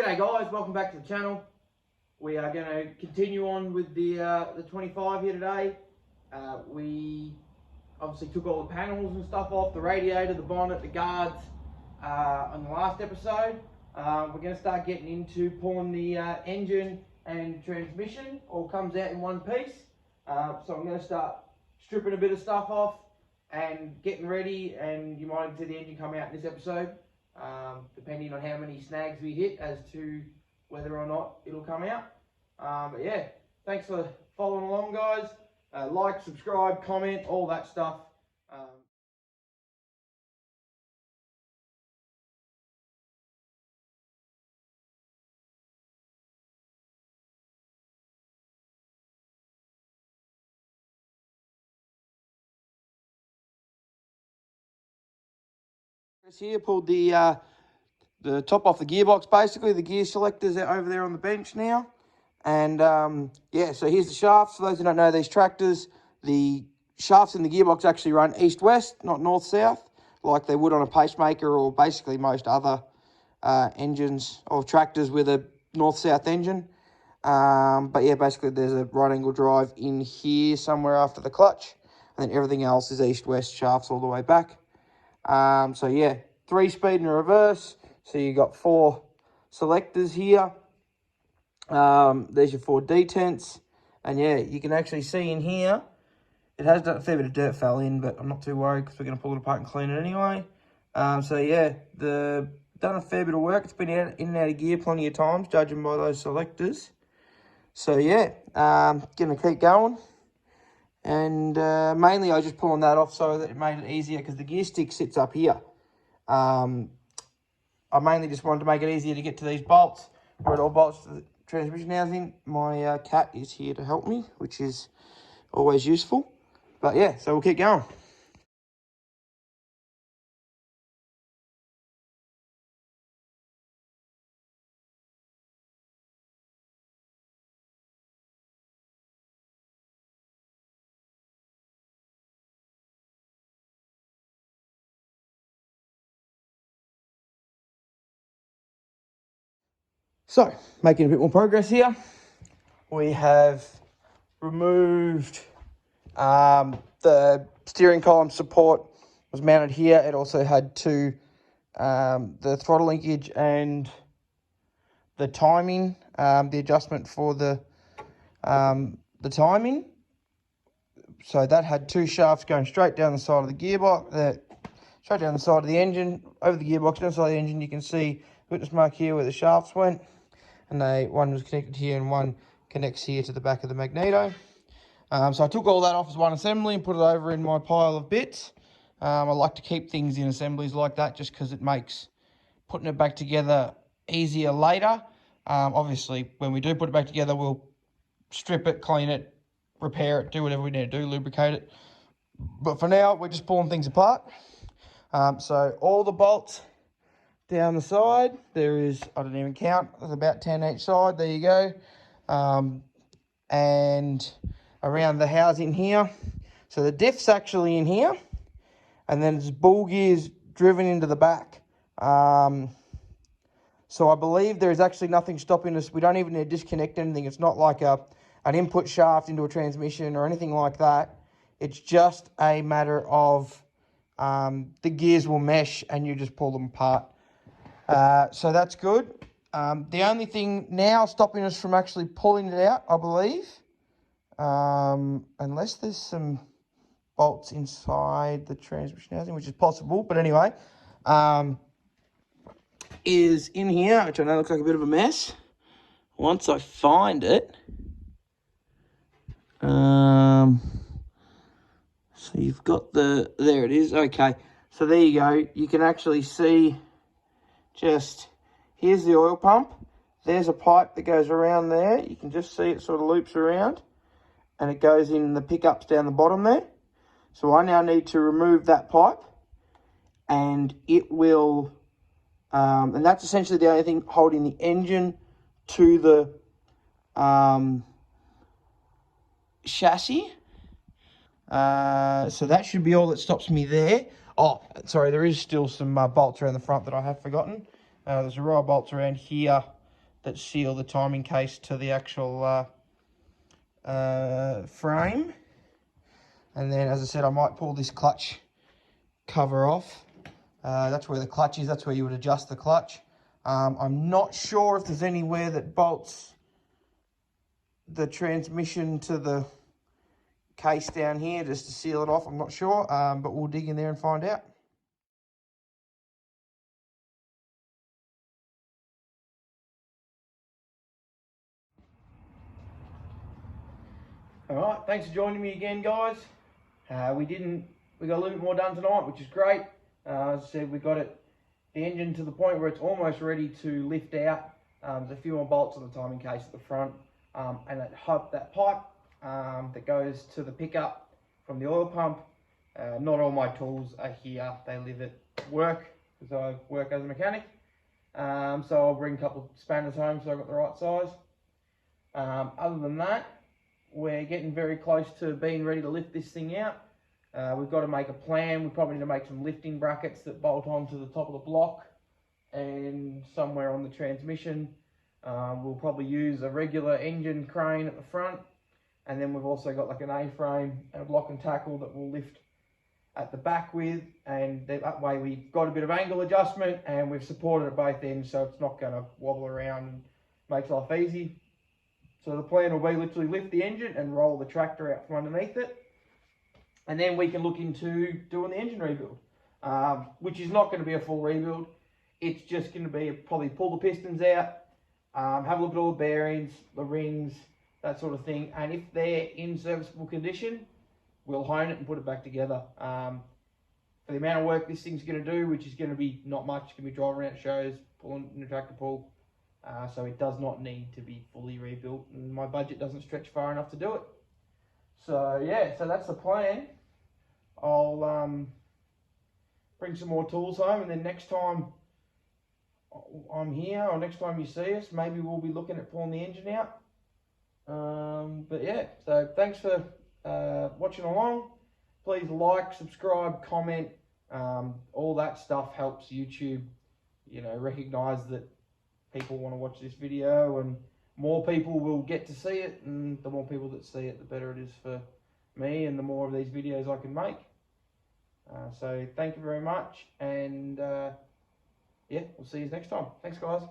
G'day guys, welcome back to the channel. We are going to continue on with the 25 here today. We obviously took all the panels and stuff off, the radiator, the bonnet, the guards on the last episode. We're going to start getting into pulling the engine and transmission, all comes out in one piece. So I'm going to start stripping a bit of stuff off and getting ready, and you might see the engine come out in this episode. Depending on how many snags we hit as to whether or not it'll come out. But yeah, thanks for following along guys. Like, subscribe, comment, all that stuff. Here pulled the top off the gearbox. Basically the gear selectors are over there on the bench now, and yeah, so here's the shafts. For those who don't know these tractors, the shafts in the gearbox actually run east-west, not north-south, like they would on a pacemaker or basically most other engines or tractors with a north-south engine. But yeah, basically there's a right angle drive in here somewhere after the clutch, and then everything else is east-west shafts all the way back. So yeah, 3-speed and reverse. So you got 4 selectors here. There's your 4 detents. And yeah, you can actually see in here, it has done a fair bit of dirt fell in, but I'm not too worried because we're going to pull it apart and clean it anyway. So yeah, done a fair bit of work. It's been in and out of gear plenty of times, judging by those selectors. So yeah, going to keep going. And mainly I was just pulling that off so that it made it easier because the gear stick sits up here. I mainly just wanted to make it easier to get to these bolts, where it all bolts to the transmission housing. My cat is here to help me, which is always useful. But yeah, so we'll keep going. So, making a bit more progress here. We have removed the steering column support was mounted here. It also had the throttle linkage and the timing, the adjustment for the timing. So that had 2 shafts going straight down the side of the gearbox, straight down the side of the engine, over the gearbox, down the side of the engine. You can see the witness mark here where the shafts went, and one was connected here and one connects here to the back of the magneto. So I took all that off as one assembly and put it over in my pile of bits. I like to keep things in assemblies like that just because it makes putting it back together easier later. Obviously, when we do put it back together, we'll strip it, clean it, repair it, do whatever we need to do, lubricate it. But for now, we're just pulling things apart. So all the bolts down the side, there is, I don't even count, there's about 10 each side, there you go. And around the housing here. So the diff's actually in here, and then it's ball gears driven into the back. So I believe there is actually nothing stopping us. We don't even need to disconnect anything. It's not like an input shaft into a transmission or anything like that. It's just a matter of the gears will mesh and you just pull them apart. So that's good. The only thing now stopping us from actually pulling it out, I believe, unless there's some bolts inside the transmission housing, which is possible, but anyway, is in here, which I know looks like a bit of a mess. Once I find it, so you've got there it is, okay. So there you go, you can actually see just, here's the oil pump, there's a pipe that goes around there, you can just see it sort of loops around, and it goes in the pickups down the bottom there. So I now need to remove that pipe, and it will, and that's essentially the only thing holding the engine to the chassis. So that should be all that stops me there. Oh, sorry, there is still some bolts around the front that I have forgotten. There's a row of bolts around here that seal the timing case to the actual frame. And then, as I said, I might pull this clutch cover off. That's where the clutch is. That's where you would adjust the clutch. I'm not sure if there's anywhere that bolts the transmission to the case down here just to seal it off. I'm not sure, but we'll dig in there and find out. All right, thanks for joining me again, guys. We got a little bit more done tonight, which is great. As I said, we got the engine to the point where it's almost ready to lift out. There's a few more bolts on the timing case at the front, and that pipe that goes to the pickup from the oil pump. Not all my tools are here. They live at work because I work as a mechanic. So I'll bring a couple of spanners home so I've got the right size. Other than that, we're getting very close to being ready to lift this thing out. We've got to make a plan. We probably need to make some lifting brackets that bolt onto the top of the block and somewhere on the transmission. We'll probably use a regular engine crane at the front, and then we've also got like an A-frame and a block and tackle that we'll lift at the back with, and that way we've got a bit of angle adjustment and we've supported at both ends so it's not going to wobble around and makes life easy. So the plan will be literally lift the engine and roll the tractor out from underneath it. And then we can look into doing the engine rebuild, which is not going to be a full rebuild. It's just going to be probably pull the pistons out, have a look at all the bearings, the rings, that sort of thing. And if they're in serviceable condition, we'll hone it and put it back together. For the amount of work this thing's going to do, which is going to be not much, it's going to be driving around shows, pulling in a tractor pull. So it does not need to be fully rebuilt, and my budget doesn't stretch far enough to do it. So yeah, so that's the plan. I'll bring some more tools home, and then next time I'm here, or next time you see us, maybe we'll be looking at pulling the engine out. But yeah, so thanks for watching along. Please like, subscribe, comment. All that stuff helps YouTube, recognize that people want to watch this video, and more people will get to see it, and the more people that see it, the better it is for me, and the more of these videos I can make. So thank you very much, and yeah, we'll see you next time. Thanks, guys.